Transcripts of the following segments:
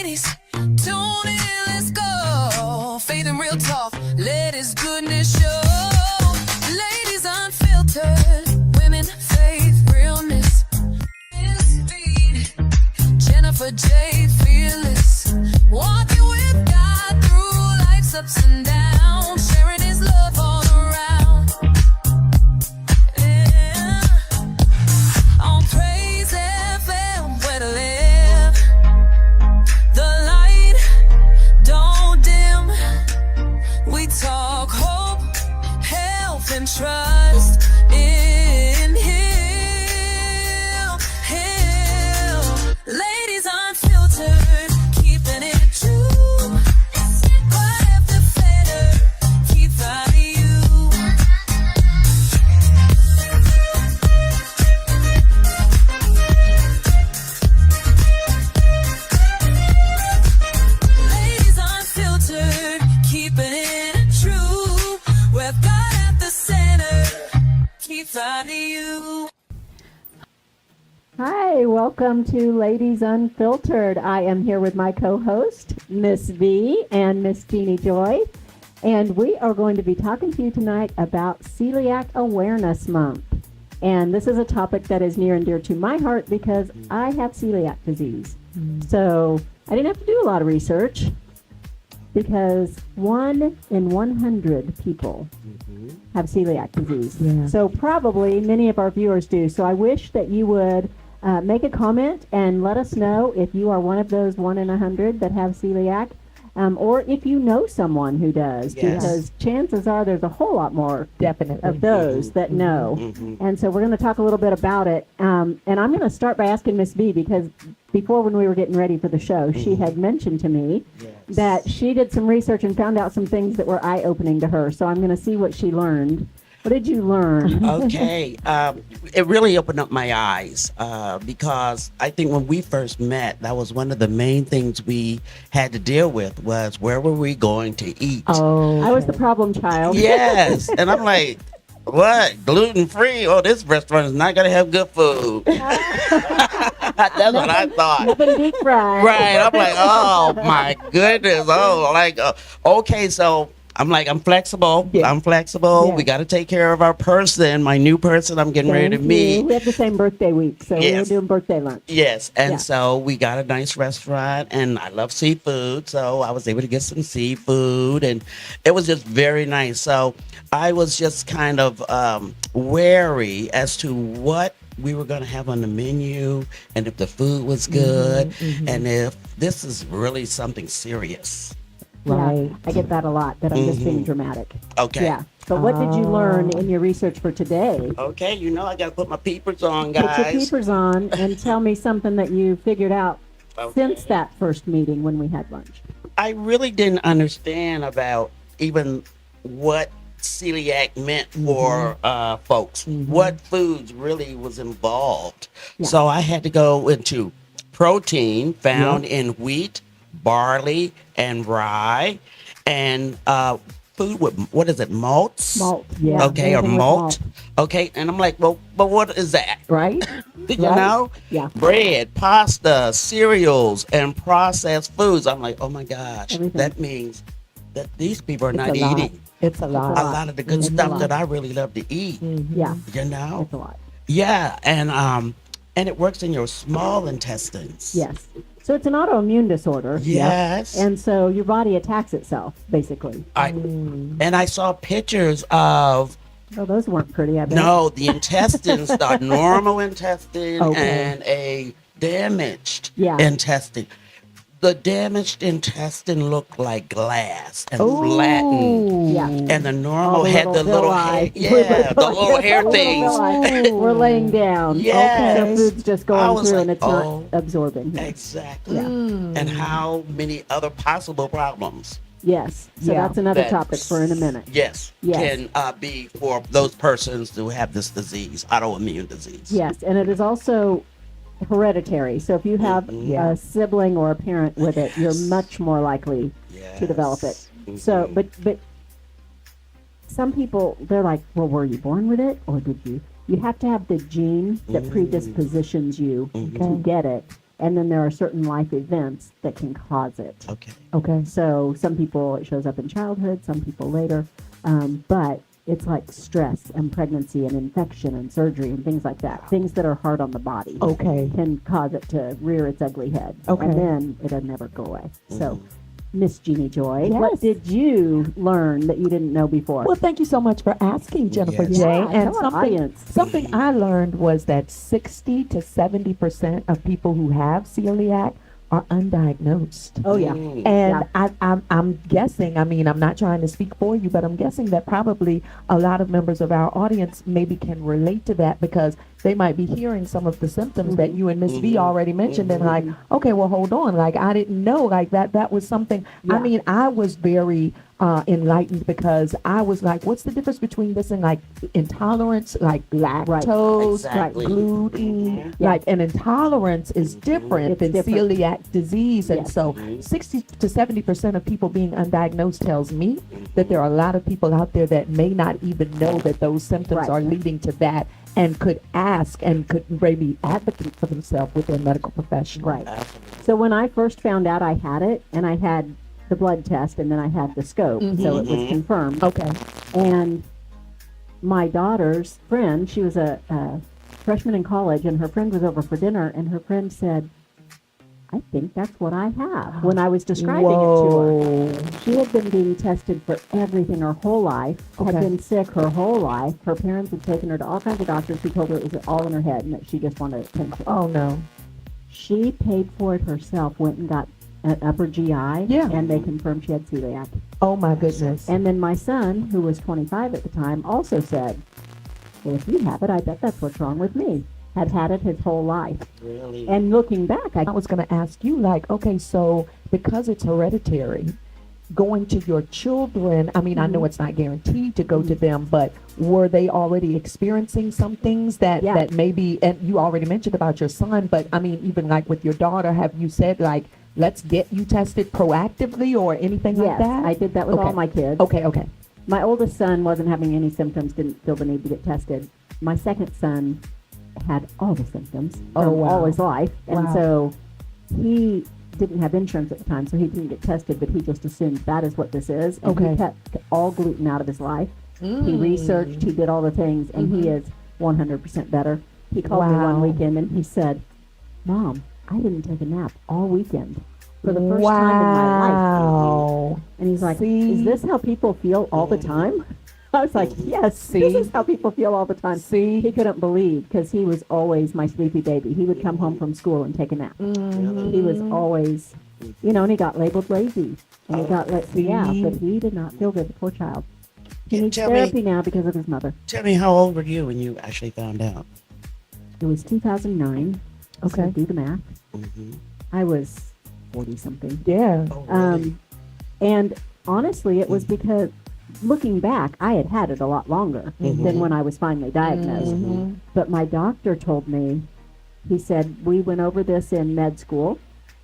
ladies, tune in, let's go. Faith and real talk, let his goodness show. Ladies unfiltered, women, faith, realness. Speed, Jennifer J, fearless. Walking with God through life's ups and downs, sharing his love all around. Yeah. On Praise FM, where to live. The light don't dim. We talk hope, health, and trust in Him. Ladies unfiltered, keeping it true. Right after fader, keep finding you. Ladies unfiltered, keeping it true. With God at the center, keep finding you. Hi, welcome to Ladies Unfiltered. I am here with my co-host, Miss V and Miss Jeannie Joy, and we are going to be talking to you tonight about Celiac Awareness Month. And this is a topic that is near and dear to my heart because I have celiac disease. So I didn't have to do a lot of research because 1 in 100 people have celiac disease. Yeah. So probably many of our viewers do. So I wish that you would make a comment and let us know if you are one of those 1 in 100 that have celiac, or if you know someone who does, Yes. because chances are there's a whole lot more Definitely. of those that know. And so we're going to talk a little bit about it. And I'm going to start by asking Miss B, because before, when we were getting ready for the show, she had mentioned to me that she did some research and found out some things that were eye-opening to her. So I'm going to see what she learned. What did you learn? Okay. It really opened up my eyes because I think when we first met, that was one of the main things we had to deal with was where were we going to eat? Oh, I was the problem child. Yes. And I'm like, what? Gluten-free? Oh, this restaurant is not going to have good food. That's what I thought. Nothing deep fried. Right. I'm like, oh, my goodness. Oh, like, okay, so I'm like, I'm flexible. Yeah. I'm flexible. Yeah. We got to take care of our person, my new person I'm getting ready to Thank meet. you. We have the same birthday week, so we were Yes. doing birthday lunch. Yes, and Yeah. so we got a nice restaurant, and I love seafood, so I was able to get some seafood, and it was just very nice. So I was just kind of wary as to what we were going to have on the menu, and if the food was good, and if this is really something serious. Right. Yeah, I get that a lot, that I'm just being dramatic. Okay. Yeah. So what did you learn in your research for today? Okay, you know I got to put my peepers on, Put your guys. peepers on and tell me something that you figured out since that first meeting when we had lunch. I really didn't understand about even what celiac meant for folks, what foods really was involved. Yeah. So I had to go into protein found in wheat, barley, and rye, and food with, what is it, malts? Malt, yeah. Okay, or anything with malt. Okay, and I'm like, well, but what is that? Right? Did you Right. know? Yeah. Bread, pasta, cereals, and processed foods. I'm like, oh my gosh, Everything. that means that these people are It's not a lot. eating It's a lot. a lot of the good It's a stuff lot. that I really love to eat. Yeah, You know? it's a lot. Yeah, and it works in your small intestines. Yes. So it's an autoimmune disorder. Yes. And so your body attacks itself, basically. And I saw pictures of Oh, those weren't pretty, I bet. no, the intestines, the normal intestine Okay. and a damaged Yeah. intestine. The damaged intestine looked like glass and Ooh. flattened. Yeah. And the normal All the had the little hair, villi. yeah, the little hair things. We're laying down. Yes. So food's just I going was through like, and it's oh. not absorbing. Exactly. Yeah. And how many other possible problems? Yes. So Yeah. that's another that- topic for in a minute. Yes, Yes. can be for those persons who have this disease, autoimmune disease. Yes. And it is also hereditary. So if you have Mhm. a sibling or a parent with it, you're Yes. much more likely to develop it. So, but some people, they're like, well, were you born with it or did you? You have to have the gene that predispositions you to get it. And then there are certain life events that can cause it. Okay. Okay. So some people, it shows up in childhood, some people later. But it's like stress and pregnancy and infection and surgery and things like that. Things that are hard on the body Okay. can cause it to rear its ugly head. Okay. And then it'll never go away. So, Miss Jeannie Joy, Yes. what did you learn that you didn't know before? Well, thank you so much for asking, Jennifer Yes. J. Yeah, And tell our audience. something I learned was that 60 to 70% of people who have celiac are undiagnosed. Oh, yeah. Mm. And Yeah. I'm guessing, I mean, I'm not trying to speak for you, but I'm guessing that probably a lot of members of our audience maybe can relate to that because they might be hearing some of the symptoms that you and Miss V already mentioned and like, okay, well, hold on. Like, I didn't know like that was something. Yeah. I mean, I was very enlightened because I was like, what's the difference between this and like intolerance, like lactose, Exactly. like gluten, Yeah. like an intolerance is different It's than different. celiac disease. And Yes. so 60 to 70% of people being undiagnosed tells me that there are a lot of people out there that may not even know that those symptoms Right. are leading to that and could ask and could maybe advocate for themselves with their medical professional. Right. Absolutely. So when I first found out I had it, and I had the blood test, and then I had the scope, so it was confirmed. Okay. And my daughter's friend, she was a freshman in college, and her friend was over for dinner, and her friend said, I think that's what I have, when I was describing it to her. Whoa. She had been being tested for everything her whole life, had Okay. been sick her whole life. Her parents had taken her to all kinds of doctors who told her it was all in her head and that she just wanted attention. Oh no. She paid for it herself, went and got an upper GI, Yeah. and they confirmed she had celiac. Oh my goodness. And then my son, who was 25 at the time, also said, well, if you have it, I bet that's what's wrong with me. Had it his whole life. Really? And looking back, I was going to ask you, like, okay, so because it's hereditary, going to your children, I mean, I know it's not guaranteed to go to them, but were they already experiencing some things that, Yeah. that maybe, and you already mentioned about your son, but I mean, even like with your daughter, have you said, like, let's get you tested proactively or anything like yes, that? I did that with Okay. all my kids. Okay, okay. My oldest son wasn't having any symptoms, didn't feel the need to get tested. My second son had all the symptoms Oh, from wow. all his life. And Wow. so he didn't have insurance at the time, so he didn't get tested, but he just assumed that is what this is. And Okay. he kept all gluten out of his life. He researched, he did all the things, and he is 100% better. He called me one Wow. weekend and he said, Mom, I didn't take a nap all weekend for the first time in my life. Wow. And he's like, See? is this how people feel all the time? I was like, yes, this is how people feel all the time. See? He couldn't believe because he was always my sleepy baby. He would come home from school and take a nap. He was always, you know, and he got labeled lazy. And he got, yeah, See? but he did not feel good, the poor child. He Yeah, needs tell me- therapy now because of his mother. Tell me, how old were you when you actually found out? It was 2009. Okay. So do the math. Mm-hmm. I was 40 something. Yeah. Oh, really? And honestly, it was because looking back, I had had it a lot longer than when I was finally diagnosed. But my doctor told me, he said, we went over this in med school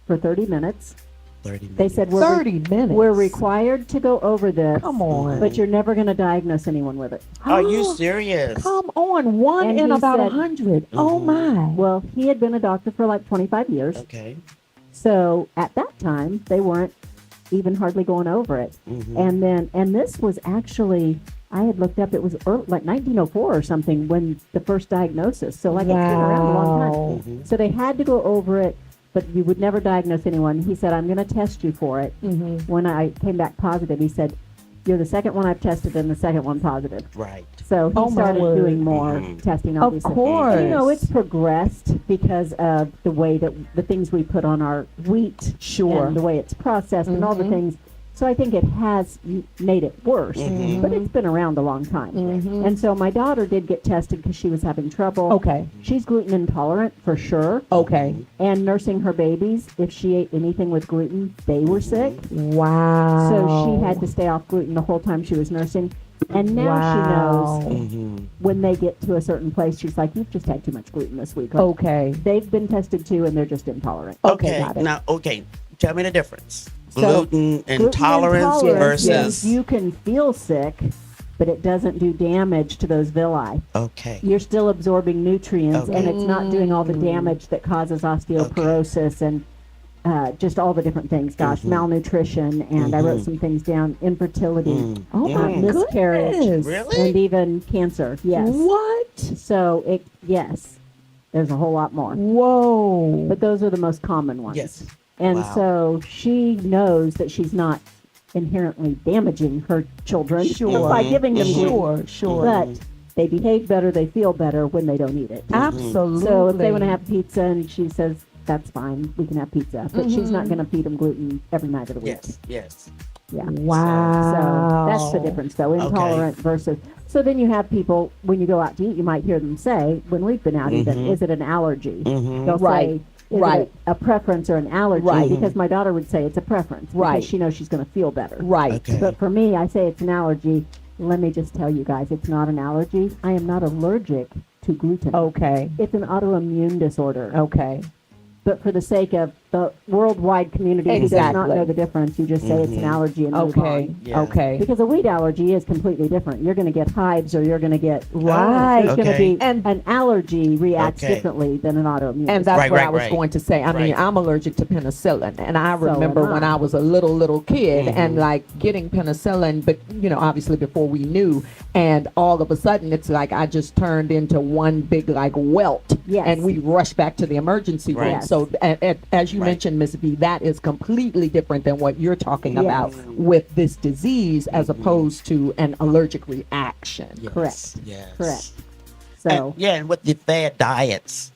for 30 minutes. 30 minutes. They said, 30 minutes. we're required to go over this, Come on. but you're never going to diagnose anyone with it. Are you serious? Come on, one And in he about said- 100. Oh my. Well, he had been a doctor for like 25 years. Okay. So at that time, they weren't even hardly going over it. And this was actually, I had looked up, it was like 1904 or something when the first diagnosis. So like it's been around a long Wow. time. So they had to go over it, but you would never diagnose anyone. He said, I'm going to test you for it. When I came back positive, he said, you're the second one I've tested and the second one positive. Right. So he Oh, my started word. doing more testing, Of obviously. course. And, you know, it's progressed because of the way that the things we put on our wheat, Sure. and the way it's processed, and all the things. So I think it has made it worse, but it's been around a long time. And so my daughter did get tested because she was having trouble. Okay. She's gluten intolerant for sure. Okay. And nursing her babies, if she ate anything with gluten, they were sick. Wow. So she had to stay off gluten the whole time she was nursing. And now Wow. she knows when they get to a certain place, she's like, you've just had too much gluten this week. Like, Okay. they've been tested too, and they're just intolerant. Okay, got it. Now, okay. Tell me the difference. So, Gluten Gluten intolerance intolerance versus. means you can feel sick, but it doesn't do damage to those villi. Okay. You're still absorbing nutrients, Okay. and it's not doing all the damage that causes osteoporosis and just all the different things. Gosh, malnutrition, and I wrote some things down: infertility, Oh my miscarriage, goodness. Really? and even cancer. Yes. What? So yes, there's a whole lot more, Whoa. but those are the most common ones. Yes. And Wow. so she knows that she's not inherently damaging her children Sure. by giving them gluten. Sure. But they behave better, they feel better when they don't eat it. Absolutely. So if they want to have pizza and she says, that's fine, we can have pizza. But she's not going to feed them gluten every night of the week. Yes. Yes. Yeah. Wow. So that's the difference, though, intolerant versus. So then you have people, when you go out to eat, you might hear them say, when we've been out even, is it an allergy? They'll Right. say, is Right. it a preference or an allergy? Right. Because my daughter would say it's a preference. Right. Because she knows she's going to feel better. Right. Okay. But for me, I say it's an allergy. Let me just tell you guys, it's not an allergy. I am not allergic to gluten. Okay. It's an autoimmune disorder. Okay. But for the sake of the worldwide community who does not Exactly. know the difference, you just say it's an allergy and move Okay. on. Yeah. Okay. Because a wheat allergy is completely different. You're going to get hives or you're going to get Right. It's going to Okay. be an allergy reacts Okay. differently than an autoimmune. And that's Right, what right, I was right. going to say. I mean, Right. I'm allergic to penicillin, and I So am remember when I. I was a little kid and like getting penicillin, but obviously before we knew, and all of a sudden it's like I just turned into one big like welt, Yes. and we rushed back to the emergency room. Right. Yes. So as you Right. mentioned, Ms. B, that is completely different than what you're talking Yes. about with this disease, as opposed to an allergic reaction. Yes. Correct. Yes. Correct. And, So, yeah, and with the fad diets,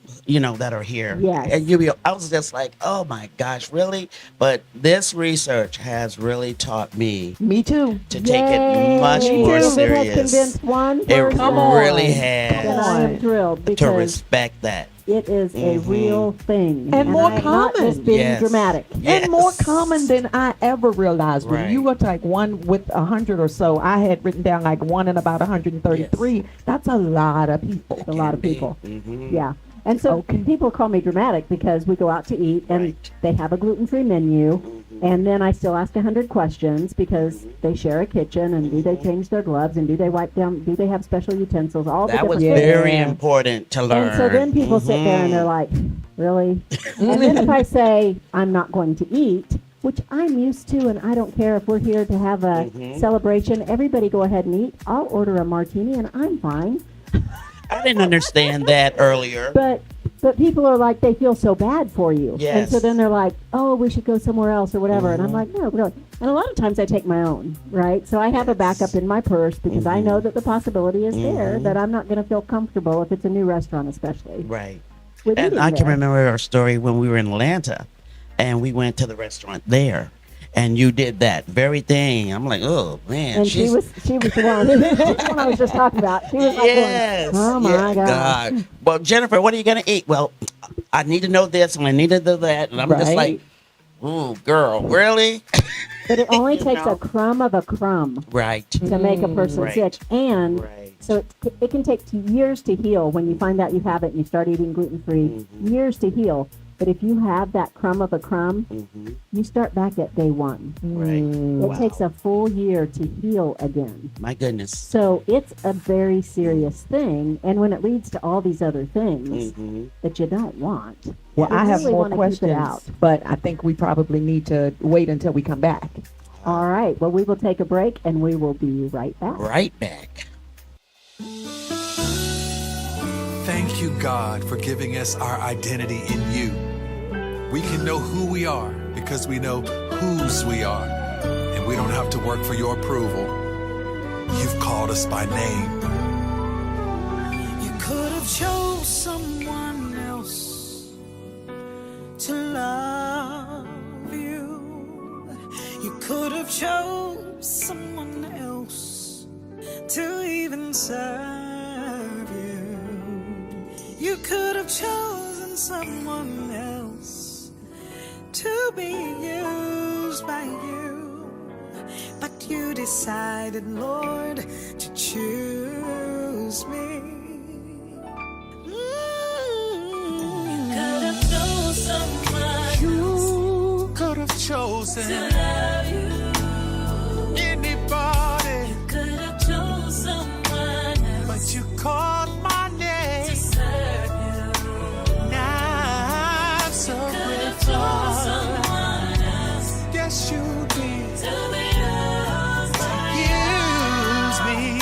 that are here. Yes. And I was just like, oh my gosh, really? But this research has really taught me Me too. to take it much Yay! more It has serious. convinced one It person. Come on. really And I am has thrilled to because respect that. it is a real thing. And more I am not common. just being Yes. dramatic. Yes. And more common than I ever realized. When Right. you were like one with 100 or so, I had written down like one in about 133. That's a lot of people. A lot of people. Mm-hmm. Yeah. And so Okay. people call me dramatic because we go out to eat and Right. they have a gluten-free menu. And then I still ask 100 questions because they share a kitchen and do they change their gloves and do they wipe down, do they have special utensils, all the That was different things. very important to learn. And so then people sit there and they're like, really? And then if I say I'm not going to eat, which I'm used to and I don't care if we're here to have a celebration, everybody go ahead and eat. I'll order a martini and I'm fine. I didn't understand that earlier. But people are like, they feel so bad for you. And Yes. so then they're like, oh, we should go somewhere else or whatever. And I'm like, no, really. And a lot of times I take my own, right? So I have a backup in my purse because I know that the possibility is there that I'm not going to feel comfortable if it's a new restaurant, especially. Right. with And eating I can there. remember our story when we were in Atlanta and we went to the restaurant there. And you did that very thing. I'm like, oh man, And she was the one. She's the one I was just talking about. She was like, yes. going, oh my God. Well, Jennifer, what are you gonna eat? Well, I need to know this and I need to know that, and I'm just Right. like, ooh, girl, really? But it only takes know? a crumb of a crumb Right. to make a person Right. sick. And Right. so it can take years to heal when you find out you have it and you start eating gluten-free, years to heal. But if you have that crumb of a crumb, you start back at day one. Right. It takes a full year to heal again. My goodness. So it's a very serious thing. And when it leads to all these other things that you don't want, Well, you I have really more wanna keep it out. questions, but I think we probably need to wait until we come back. All right. Well, we will take a break and we will be right back. Right back. Thank you, God, for giving us our identity in you. We can know who we are because we know whose we are, and we don't have to work for your approval. You've called us by name. You could have chose someone else to love you. You could have chose someone else to even serve you. You could have chosen someone else to be used by you. But you decided, Lord, to choose me. You could have chosen someone else You could have chosen to love you. anybody. You could have chosen shoot me. Tell me Use me.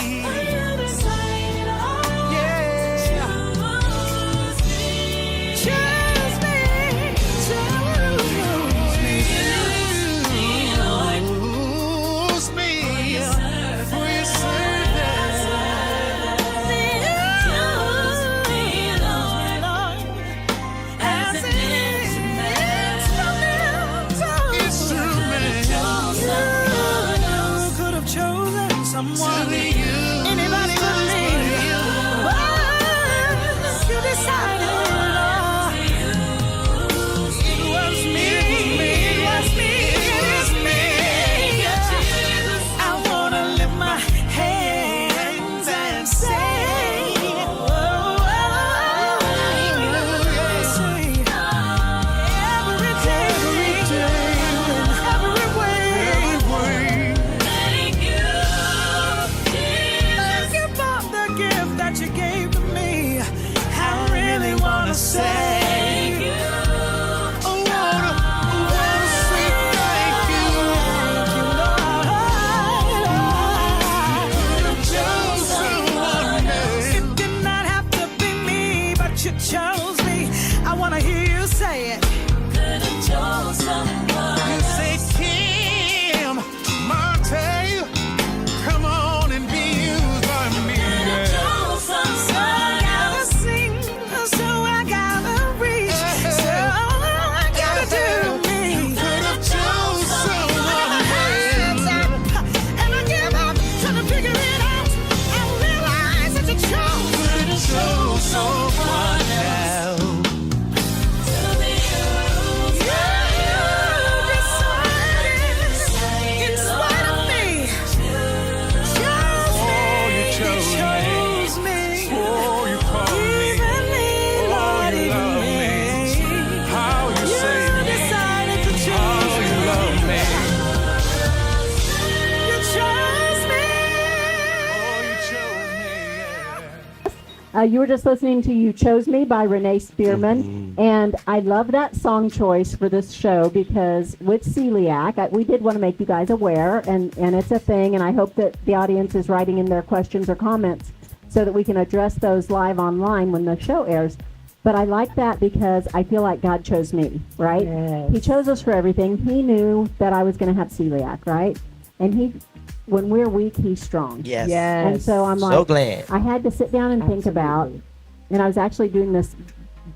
You were just listening to You Chose Me by Renee Spearman, and I love that song choice for this show because with celiac, we did want to make you guys aware, and it's a thing, and I hope that the audience is writing in their questions or comments so that we can address those live online when the show airs. But I like that because I feel like God chose me, right? Yes. He chose us for everything. He knew that I was going to have celiac, right? And when we're weak, he's strong. Yes. Yes. And so I'm like, So glad. I had to sit down and think about, Absolutely. and I was actually doing this,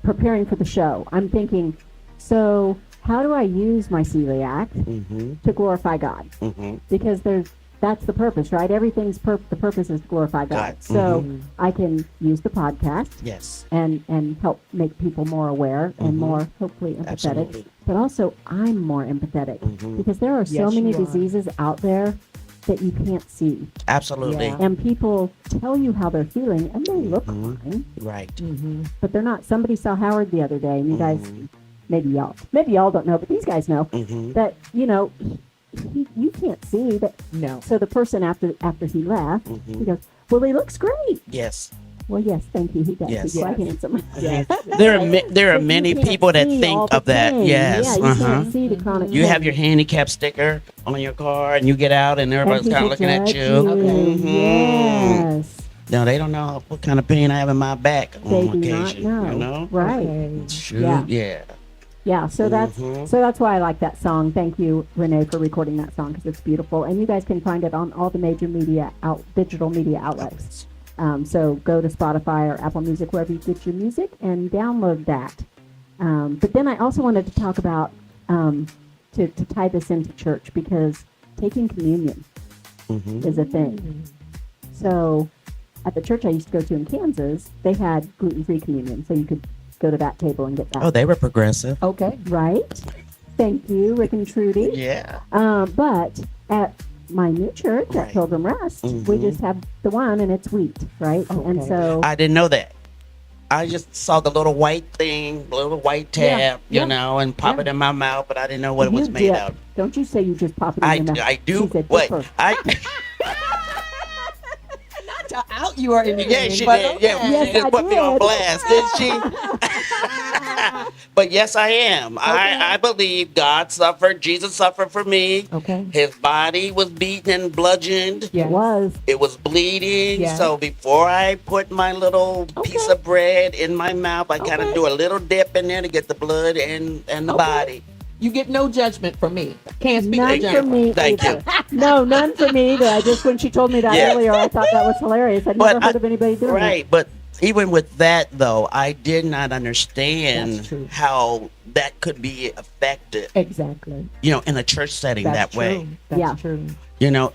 preparing for the show. I'm thinking, so how do I use my celiac to glorify God? Because that's the purpose, right? Everything's the purpose is to glorify God. God. So I can use the podcast Yes. and help make people more aware and more hopefully empathetic. Absolutely. But also I'm more empathetic because there are so Yes, many you are. diseases out there that you can't see. Absolutely. Yeah. And people tell you how they're feeling and they look fine, Right. but they're not. Somebody saw Howard the other day and you guys, maybe y'all don't know, but these guys know that, you can't see that. No. So the person after he left, he goes, well, he looks great. Yes. Well, yes, thank you. He does. Yes. He's quite handsome. Yes. There are But many you can't people that see all think the of that. pain. Yes. Yeah, you can't see the chronic You pain. have your handicap sticker on your car, and you get out, and everybody's And kind of people looking at judge you. you. Yes. No, they don't know what kind of pain I have in my back They on do not occasion. know. You know? Right. Okay. Shoot, Yeah. yeah. Yeah, so that's why I like that song. Thank you, Renee, for recording that song because it's beautiful, and you guys can find it on all the major digital media outlets. So go to Spotify or Apple Music wherever you get your music and download that. But then I also wanted to talk about to tie this into church because taking communion is a thing. So at the church I used to go to in Kansas, they had gluten-free communion, so you could go to that table and get that. Oh, they were progressive. Okay. Right. Thank you, Rick and Trudy. Yeah. But at my new church at Right. Pilgrim Rest, we just have the one and it's wheat, right? And Okay. so I didn't know that. I just saw the little white thing, the little white tab, Yeah. you know, and pop it in my mouth, but I didn't know what it was you made dip. out of. Don't you say you just pop it in I, your mouth. I do. She said, Wait, "Dipper." Not to out you or anything. Yeah, she but did. okay. Yeah, Yes, she just I put me on did. blast, didn't she? But yes, I am. I believe God suffered. Jesus suffered for me. Okay. His body was beaten and bludgeoned. Yes. It was. It was bleeding. Yes. So before I put my little piece Okay. of bread in my mouth, I kind of Okay. do a little dip in there to get the blood and the Okay. body. You get no judgment from me. Can't speak None to for me Thank you. either. No, none for me either. I just, when she told me that Yeah. earlier, I thought that was hilarious. I'd But never heard of anybody doing Right, but even with that though, I did not understand That's true. how that could be affected, Exactly. in a church setting That's that way. true. That's Yeah. true.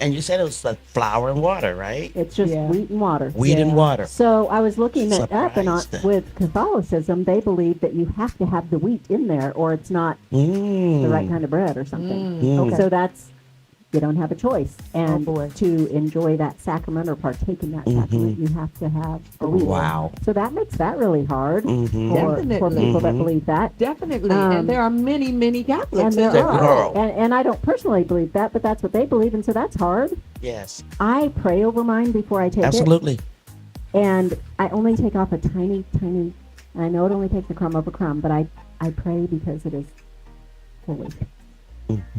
And you said it was like flour and water, right? it. It's just Yeah. wheat and water. Wheat and Yeah. water. So I was looking it up, and Surprised. with Catholicism, they believe that you have to have the wheat in there, or it's not Mm. the right kind of bread or something. Mm, okay. So that's, you don't have a choice. And boy. to enjoy that sacrament or partake in that sacrament, you have to have the wheat. Wow. So that makes that really hard Mhm. for Definitely. people that believe that. Definitely. Um, and there are many, many Catholics. And there in the are. world. And I don't personally believe that, but that's what they believe, and so that's hard. Yes, I pray over mine before I take absolutely. it. And I only take off a tiny, and I know it only takes a crumb of a crumb, but I pray because it is holy.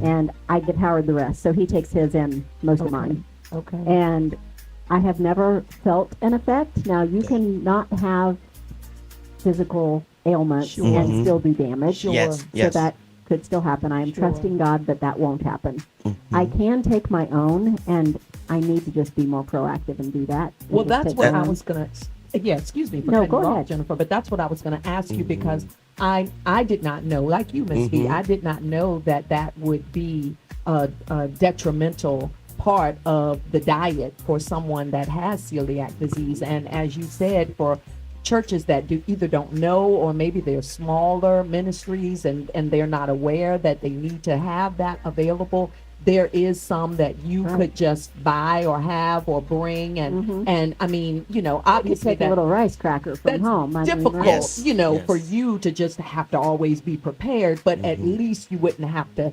And I get Howard the rest. So he takes his and most of Okay. mine. Okay. And I have never felt an effect. Now, you can not have physical ailments Sure. and still do damage. Sure. Yes, So yes. that could still happen. I am Sure. trusting God that that won't happen. I can take my own, and I need to just be more proactive and do that. and Well, just that's take what my I own. was gonna. Yeah, excuse me for No, cutting go you off, ahead. Jennifer. But that's what I was gonna ask you because I did not know, like you, Miss V, I did not know that would be a detrimental part of the diet for someone that has celiac disease. And as you said, for churches that either don't know, or maybe they're smaller ministries and they're not aware that they need to have that available, there is some that you Right. could just buy or have or bring. And I mean, You obviously take a little rice cracker from that's home. I mean, difficult, right? Yes. Yes. for you to just have to always be prepared, but at least you wouldn't have to,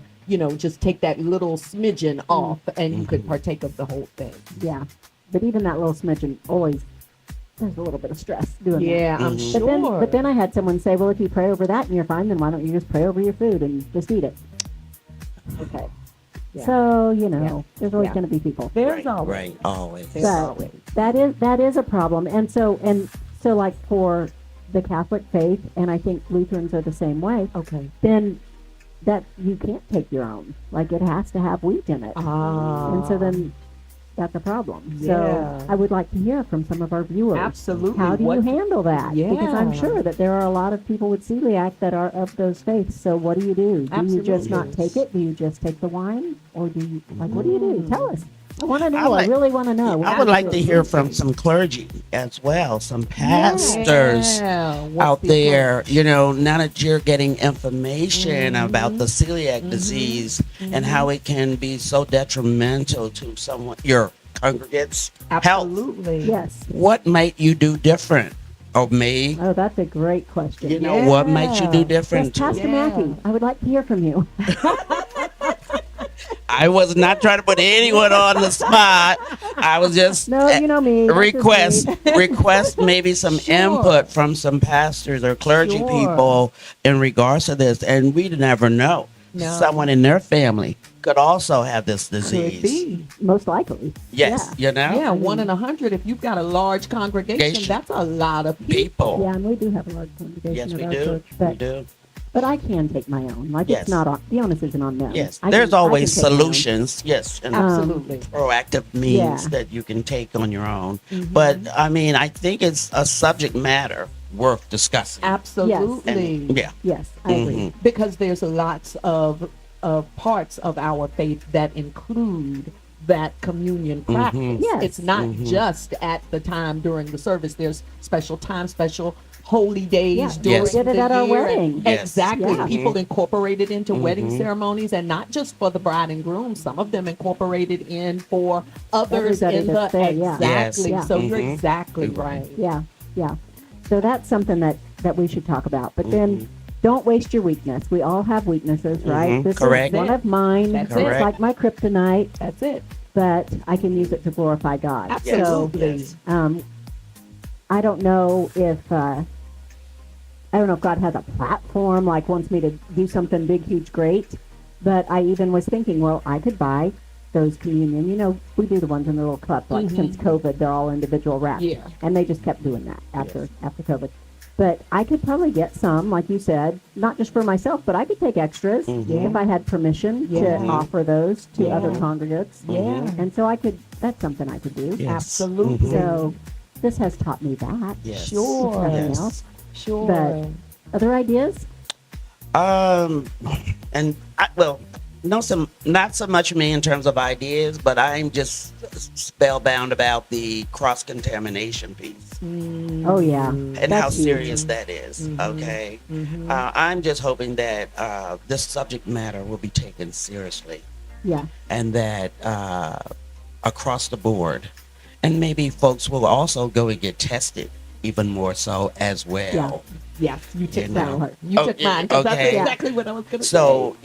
just take that little smidgen off and you could partake of the whole thing. Yeah. But even that little smidgen always, there's a little bit of stress doing that. Yeah, I'm But then, sure. but then I had someone say, well, if you pray over that and you're fine, then why don't you just pray over your food and just eat it? Okay. Yeah. So, Yeah. there's always Yeah. going to be people. There's Right, always. right, always. There's So always. that is a problem. And so like for the Catholic faith, and I think Lutherans are the same way, Okay. then that you can't take your own. Like it has to have wheat in it. Ah. And so then that's a problem. Yeah. So I would like to hear from some of our viewers. Absolutely. How do you What- handle that? Because I'm Yeah. sure that there are a lot of people with celiac that are of those faiths. So what do? Do you just not Absolutely. take it? Do you just take the wine? Or do you, what do you do? Tell us. I want to I know. I like- really want to know. I would like to hear from some clergy as well, some pastors Yeah. What's out the there, approach? now that you're getting information about the celiac disease and how it can be so detrimental to your congregants' health. Absolutely. Yes. What might you do different? Or me? Oh, that's a great question. What might you do Yeah. different? Yes, Pastor Yeah. Mackey, I would like to hear from you. I was not trying to put anyone on the spot. I was just No, you know me. That's just me. request maybe some Sure. input from some pastors or clergy Sure. people in regards to this, and we never know. No. Someone in their family could also have this disease. Could be. Most likely. Yes, Yeah, 1 in 100. If you've got a large congregation, Congregation. that's a lot of people. People. Yeah, and we do have a large congregation Yes, at we our do. church. We But, do. but I can take my own. Like Yes. it's not on, the onus isn't on them. Yes, I there's can- I can always take my own. solutions. Yes, and Absolutely. proactive means Yeah. that you can take on your own. But I mean, I think it's a subject matter worth discussing. Absolutely. And, yeah. Yes, I agree. Because there's lots of parts of our faith that include that communion practice. Yes. It's not just at the time during the service. There's special times, special holy days Yeah. during Yes. We did it the at our year. wedding. Yes. Exactly. Yeah. People incorporate it into wedding ceremonies, and not just for the bride and groom. Some of them incorporated in for others Everybody in the that's there, yeah. exactly. Yes. So Yeah. you're exactly right. Yeah, yeah. So that's something that we should talk about. But then don't waste your weakness. We all have weaknesses, right? This Correct. is one of mine. That's It's it. like my kryptonite, That's it. but I can use it to glorify God. Absolutely. Yes. I don't know if I don't know if God has a platform, like wants me to do something big, huge, great. But I even was thinking, well, I could buy those communion. You know, we do the ones in the little cup. Like since COVID, they're all individual wrapped. Yeah. And they just kept doing that after COVID. But I could probably get some, like you said, not just for myself, but I could take extras if I had permission to offer those to other congregants. Yeah. And so that's something I could do. Yes. Absolutely. So this has taught me that. Yes. Sure. Nothing Yes. else. Sure. But other ideas? And not so much me in terms of ideas, but I'm just spellbound about the cross contamination piece Oh, yeah. and That's how huge. serious that is. Okay, I'm just hoping that this subject matter will be taken seriously, Yeah. and that across the board, and maybe folks will also go and get tested even more so as well. Yeah. Yes, you took You that know. part. You Oh, took yeah, mine, 'cause okay. that's exactly what I was going to say. So,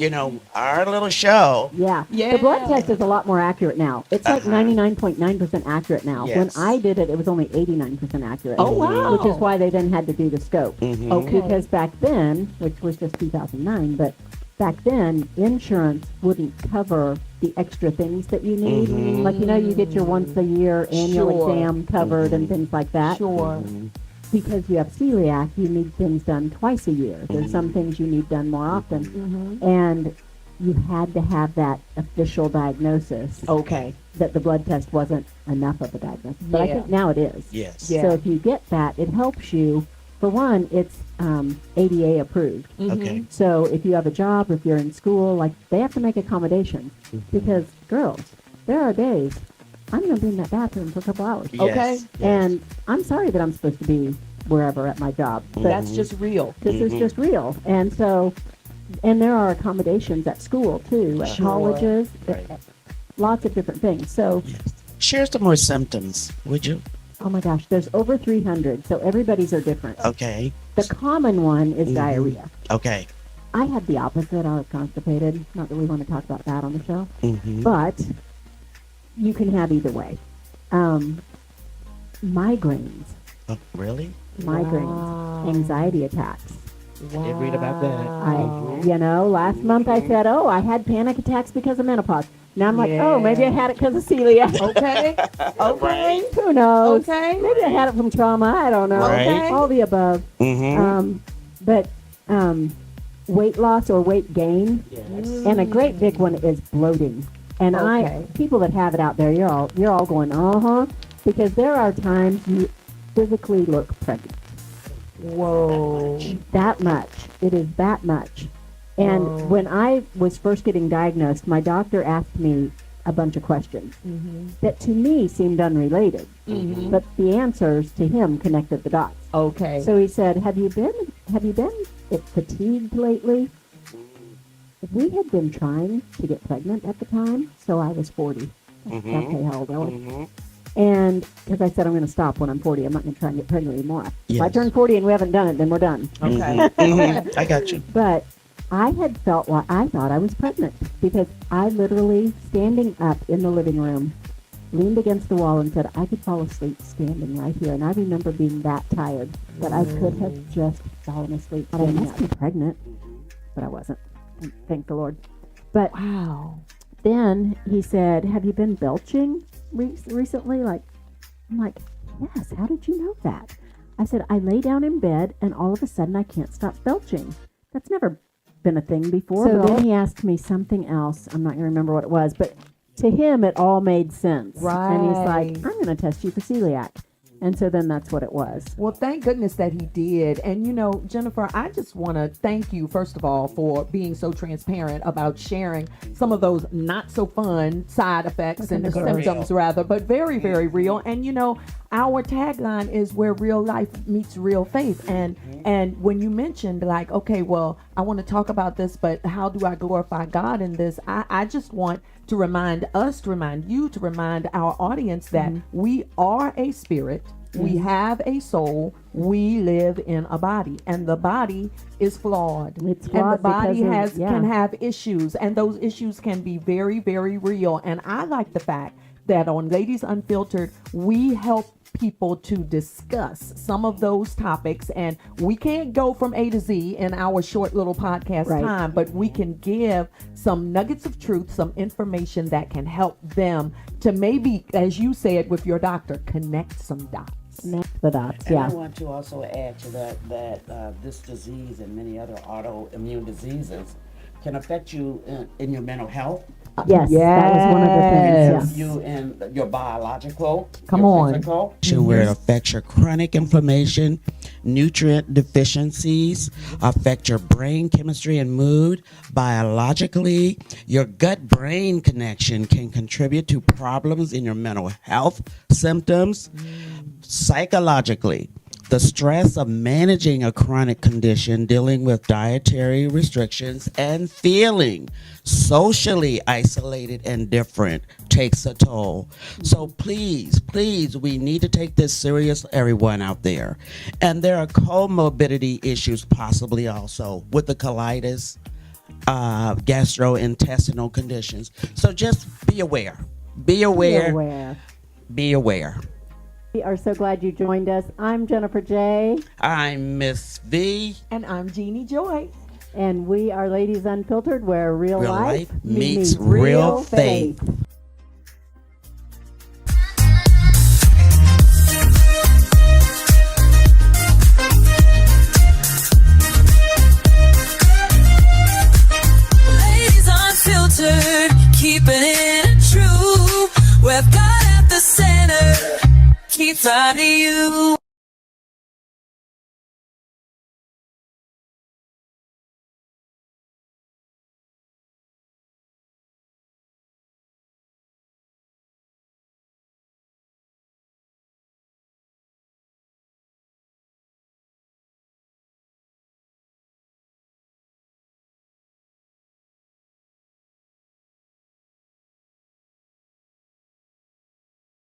our little show. Yeah. Yeah. The blood test is a lot more accurate now. It's like 99.9% accurate now. When Yes. I did it, it was only 89% accurate. Oh, wow. Which is why they then had to do the scope. Okay. Because back then, which was just 2009, but back then, insurance wouldn't cover the extra things that you need. Like, you get your once a year annual Sure. exam covered and things like that. Sure. Because you have celiac, you need things done twice a year. There's some things you need done more often. And you had to have that official diagnosis Okay. that the blood test wasn't enough of a diagnosis. But I Yeah. think now it is. Yes. Yeah. So if you get that, it helps you. For one, it's ADA approved. Okay. So if you have a job, if you're in school, like they have to make accommodations. Because girls, there are days I'm going to be in that bathroom for a couple hours. Yes, Okay. yes. And I'm sorry that I'm supposed to be wherever at my job. But That's just real. this is just real. And so, and there are accommodations at school too, at Sure. colleges, Right. lots of different things. So, Share some more symptoms, would you? oh my gosh, there's over 300. So everybody's are different. Okay. The common one is diarrhea. Okay. I had the opposite. I was constipated. Not that we want to talk about that on the show, Mm-hmm. but you can have either way. Migraines, Oh, really? migraines, anxiety attacks. Wow. did read about that. Last month I said, oh, I had panic attacks because of menopause. Now I'm like, oh, maybe I had it because of celiac. Okay. Okay. Who knows? Okay. Maybe I had it from trauma. I don't know. Right. Okay. All the above. Mm-hmm. But weight loss or weight gain, and a great big one is bloating. And Okay. people that have it out there, you're all going, because there are times you physically look pregnant. Whoa. That much. It is that much. And Whoa. when I was first getting diagnosed, my doctor asked me a bunch of questions that to me seemed unrelated, but the answers to him connected the dots. Okay. So he said, "Have you been fatigued lately?" We had been trying to get pregnant at the time, so I was 40. Okay, how old are we? And because I said I'm going to stop when I'm 40, I'm not going to try and get pregnant anymore. If I Yes. turn 40 and we haven't done it, then we're done. Okay. I got you. But I had felt like I thought I was pregnant because I literally, standing up in the living room, leaned against the wall and said I could fall asleep standing right here. And I remember being that tired that I could have just fallen asleep. I must be pregnant, but I wasn't. Thank the Lord. But Wow. then he said, "Have you been belching recently?" I'm like, "Yes. How did you know that?" I said, "I lay down in bed and all of a sudden I can't stop belching." That's never been a thing before. So then he asked me something else. I'm not going to remember what it was, but to him it all made sense. And he's like, Right. "I'm going to test you for celiac." And so then that's what it was. Well, thank goodness that he did. And, Jennifer, I just want to thank you, first of all, for being so transparent about sharing some of those not so fun side effects and the symptoms, rather, but very, very real. And, our tagline is where real life meets real faith. And when you mentioned like, okay, well, I want to talk about this, but how do I glorify God in this? I just want to remind us, to remind you, to remind our audience that we are a spirit. We have a soul. We live in a body, and the body is flawed. It's and flawed the body because of- can have issues, and those issues can be very, very real. And I like the fact that on Ladies Unfiltered, we help people to discuss some of those topics, and we can't go from A to Z in our short little podcast Right. time, but we can give some nuggets of truth, some information that can help them to maybe, as you said with your doctor, connect some dots. Connect the dots. And Yeah. I want to also add to that this disease and many other autoimmune diseases can affect you in your mental health, Yes. That was one of the things. Yeah. you in your biological, Come your on. physical, where it affects your chronic inflammation, nutrient deficiencies, affect your brain chemistry and mood. Biologically, your gut-brain connection can contribute to problems in your mental health symptoms. Psychologically, the stress of managing a chronic condition, dealing with dietary restrictions, and feeling socially isolated and different takes a toll. So please, we need to take this serious, everyone out there. And there are comorbidity issues possibly also with the colitis, gastrointestinal conditions. So just be aware. Be aware. Beware. Be aware. We are so glad you joined us. I'm Jennifer J. I'm Miss V. And I'm Jeannie Joy. And we are Ladies Unfiltered, where real life meets real faith. Ladies Unfiltered, keeping it true. With God at the center, keep finding you.